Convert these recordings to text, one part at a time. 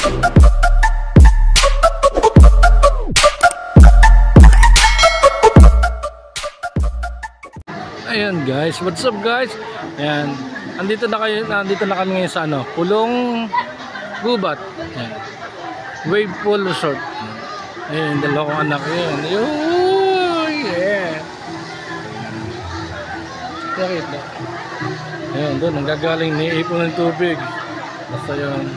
Ayan guys, what's up guys? Ayan, nandito na kami ngayon sa ano, Pulong Gubat. Ayan. Wave Pool Resort. Ayan, dalawa kong anak yun. Yeah. Nakita. Ayan, doon nanggagaling ni ipon ng tubig. Basta yun.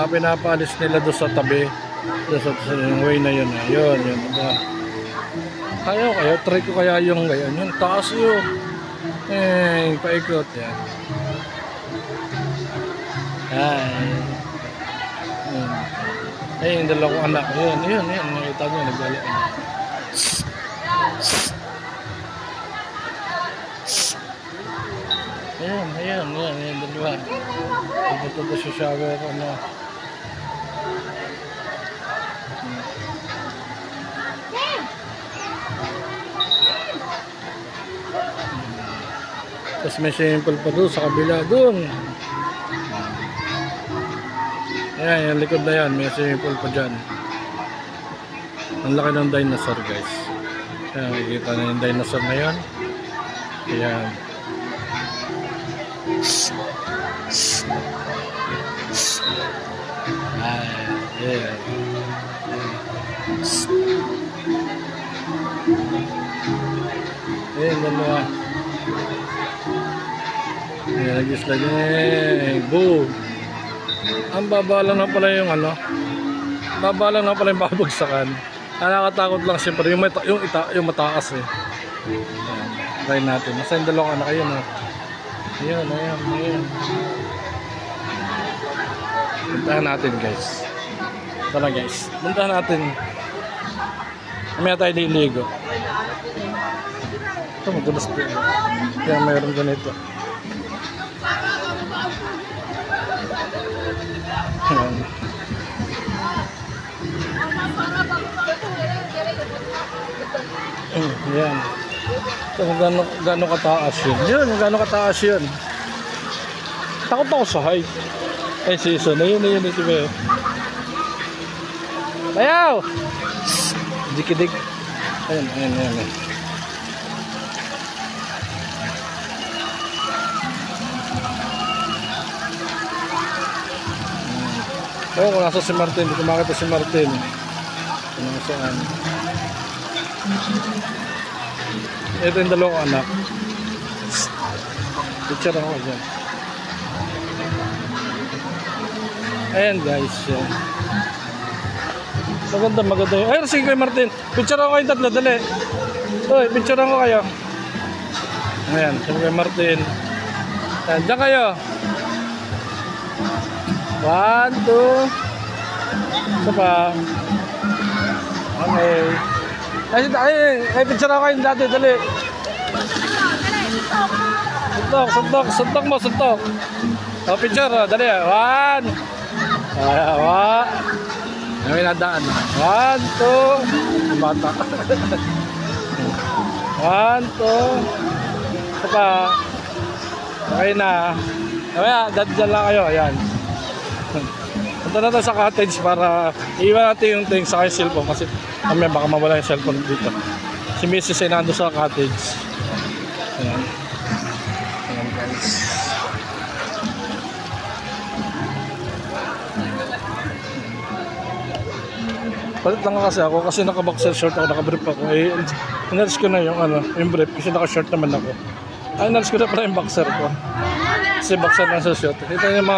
Pinapalis nila doon sa tabi. Doon sa yung way na yun. Ayun, yun. Kayo, try ko kaya yung gayon. Yung taas yun. Eh, paikot yan. Ay. Ayun, dalawa kong anak. Yun. Nakita nyo, nagdala. Ayan, dalawa. Ito sa shower, ano. Tapos may simple pa doon sa kabila doon. Ayan, yung likod na yan, may simple pa dyan. Ang laki ng dinosaur guys. Ayan, makikita na yung dinosaur na yan. Ayan. Ayan. Ayan, dalawa. Ayan, nag-slide yun. Boom! Ang baba lang na pala yung ano. Baba lang na pala yung babagsakan. Nakakatakot lang siyempre. Yung mataas eh. Ayan. Try natin. Nasa yung dalawang anak yun eh. Ayan. Puntahan natin guys. Tara guys. Puntahan natin. Mamaya tayo liligo. Ito magulas po. Kaya mayroon ganito. Ayan. Ayan. Ito gano'ng kataas yun. Gano'ng kataas yun. Takot ako sa height. Ay season. Ayun. Ito ba yun? Bayaw! Dikidig. Ayan. Kung nasa si Martin, hindi ko makita si Martin. Ano saan? Ito yung dalawang anak. Picture ako dyan. Ayan guys. Yan. Maganda yun. Ay, sige kayo Martin. Picture ako kayong tatlo, dali. Uy, picture ako kayo. Ayan, sige kayo Martin. Ayan, dyan kayo. 1, 2. Isa pa. Okay. Ay, picture ako kayong dati, dali. Suntok mo. O, picture, dali. 1. May nadaan. 1, 2. Bata. 1, 2. Isa pa. Okay na. Kaya, dadyan lang kayo. Ayan. Punta na tayo sa cottage para iwan natin yung things sa cellphone kasi mamaya baka mawala yung cellphone dito. Si Mrs. ay nando sa cottage. Ayan. Ayan guys. Palit lang kasi ako kasi naka-boxer short ako, naka-brief ako. Eh, inalis ko na yung brief kasi naka-short naman ako. Ay, inalis ko na pala yung boxer ko. Kasi boxer lang sa short. Ito yung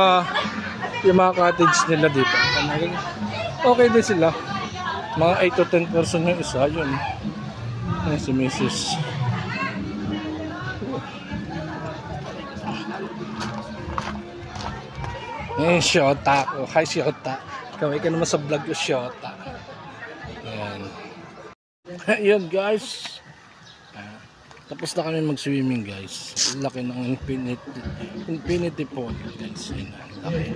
mga cottage nila dito. Okay din sila. Mga 8 to 10 person yung isa. Yun. Ayan si Mrs. Ayan, Shota ko. Hi, Shota. Kaway ka naman sa vlog ko, Shota. Ayan. Ayan, guys. Tapos na kami mag-swimming, guys. Laki ng infinity pool, guys. Ayan, laki.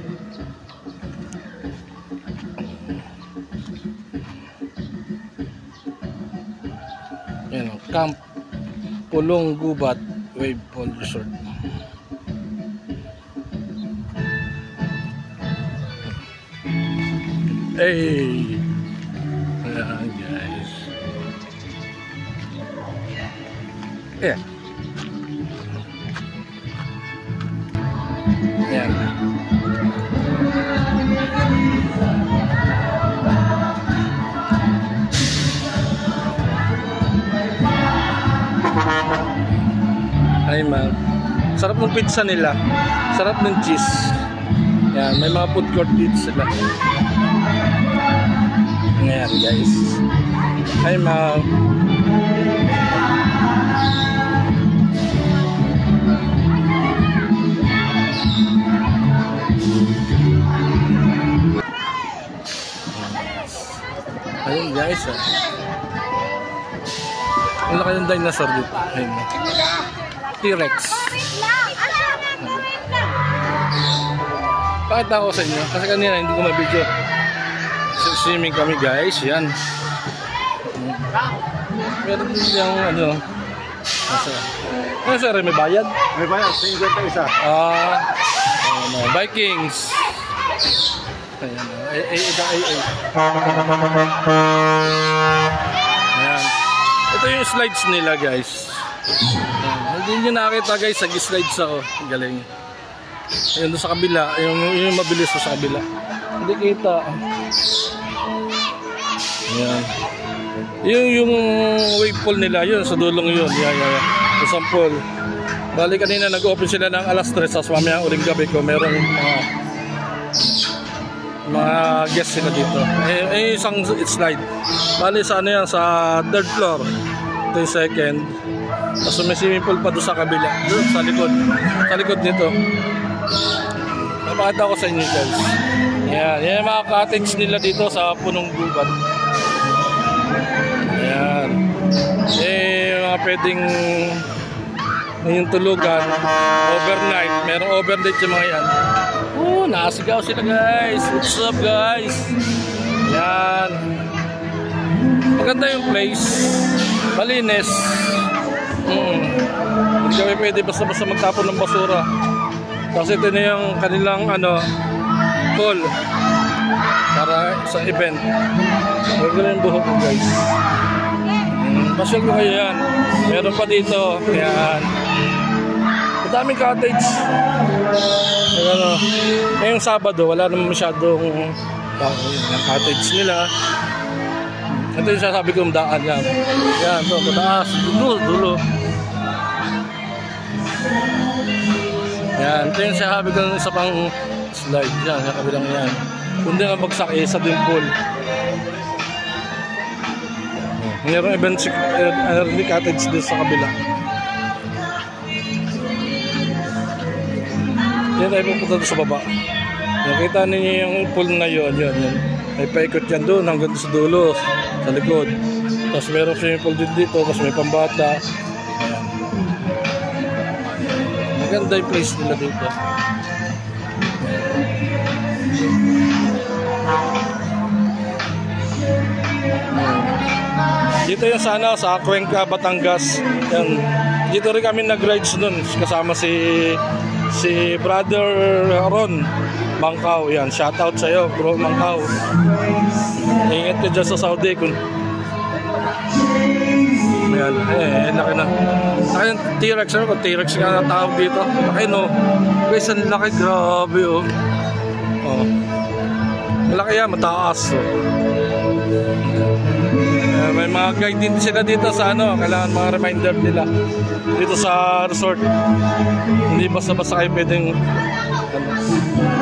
Ayan, Camp Pulong Gubat Wave Pool Resort. Hey! Ayan guys. Ayan. Ayan. Ay ma'am. Sarap ng pizza nila. Sarap ng cheese. Yan, may mga food court dito sila. Ayan guys. Ay ma'am. Ayun guys. Ang laki ng dinosaur dito. Ayun. T-Rex. Pakita ko sa inyo kasi kanina hindi ko ma-video. Swimming kami guys, yan. Meron din yung ano. Ano sir, may bayad? May bayad, 50 isa. Vikings. Ayan. Ayan. Ito yung slides nila guys. Hindi nyo nakita guys, nag-slides ako. Galing. Ayun doon sa kabila, yung mabilis sa kabila. Hindi kita. Ayan. Yung wave pool nila, yun sa dulong yun. Yan. Sa pool. Bali kanina nag-open sila ng alas 3, tapos mamaya uling gabi ko merong mga guests sila dito. Isang slide. Bali sa ano yan, sa third floor. Ito yung second. Tapos may swimming pool pa doon sa kabila. Doon sa likod. Sa likod nito. Napakita ko sa inyo guys. Yan. Yan yung mga cottage nila dito sa punong gubat. Yan. Mga pwedeng yung tulugan. Overnight. Merong overnight yung mga yan. Nakasigaw sila guys. What's up guys? Yan. Maganda yung place. Malinis. Hindi kami pwede basta-basta magtapon ng basura. Kasi ito na yung kanilang pool para sa event. Maganda yung buhok ko guys. Pasyal ko kayo yan. Meron pa dito. Yan. Madaming cottage. Ngayong Sabado wala naman masyadong cottage nila. Ito yung sasabi kong daan yan. Yan, ito, pataas. Dulo. Yan, ito yung sasabi kong isa pang slide. Yan, yung kabilang yan. Kung di nga bagsak, isa din pool. Mayroong event cottage din sa kabila. Yan tayo pupunta doon sa baba. Nakita ninyo yung pool na yun. May paikot yan doon hanggang sa dulo, sa likod. Tapos meron swimming pool din dito, tapos may pambata. Ayan. Maganda yung place nila dito. Dito yung sana sa Cuenca, Batangas. Yan. Dito rin kami nag-rides nun kasama si Brother Ron Mangkaw. Yan, shoutout sa'yo bro Mangkaw. Ingat ka dyan sa Saudi kung yan, laki na. Laki ng T-Rex, kung T-Rex ka na tawag dito. Laki no. Guys, ang laki, grabe malaki yan, mataas may mga guide din sila dito sa kailangan mga reminder nila dito sa resort. Hindi basta-basta kayo pwedeng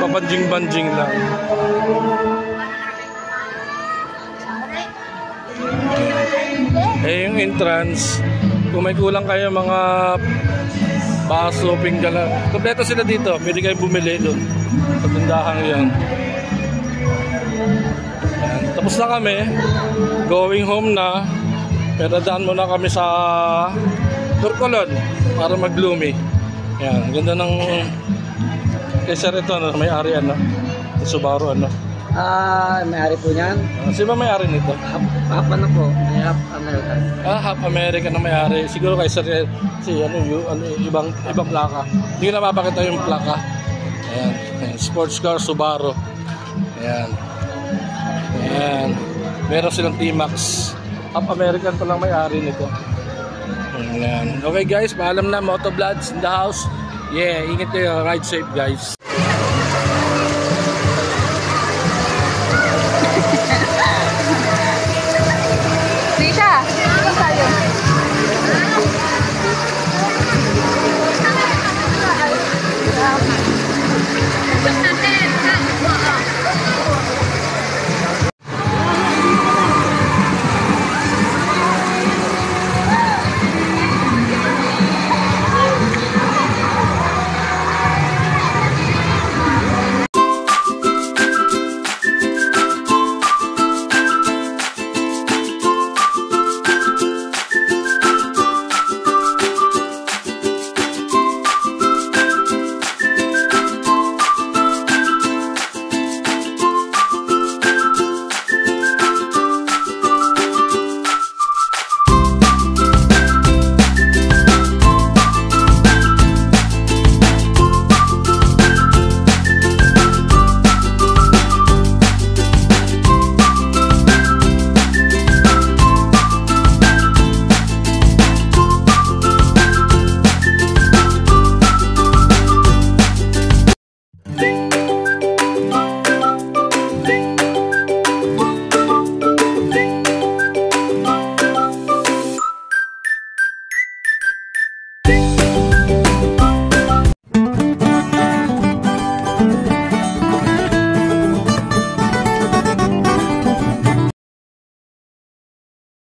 papanjing-banjing lang. Yung entrance, kung may kulang kayo mga baso, pinggan, kompleto sila dito. Pwede kayo bumili doon sa tindahang yan. Tapos na kami, going home na. Pero daan muna kami sa Turcolon para mag-gloomy. Yan, ganda ng kaysa rito, may-ari Subaru May-ari po niyan. Sino ba may-ari nito? Half po, may half American. Half American na may-ari. Siguro kaysa ibang plaka. Hindi ko na mapakita yung plaka. Ayan, sports car Subaru. Ayan. Ayan. Meron silang T-Max. Half American pa lang may-ari nito. Ayan. Okay guys, paalam na. Motovlogs in the house. Yeah, ingat kayo. Ride safe guys.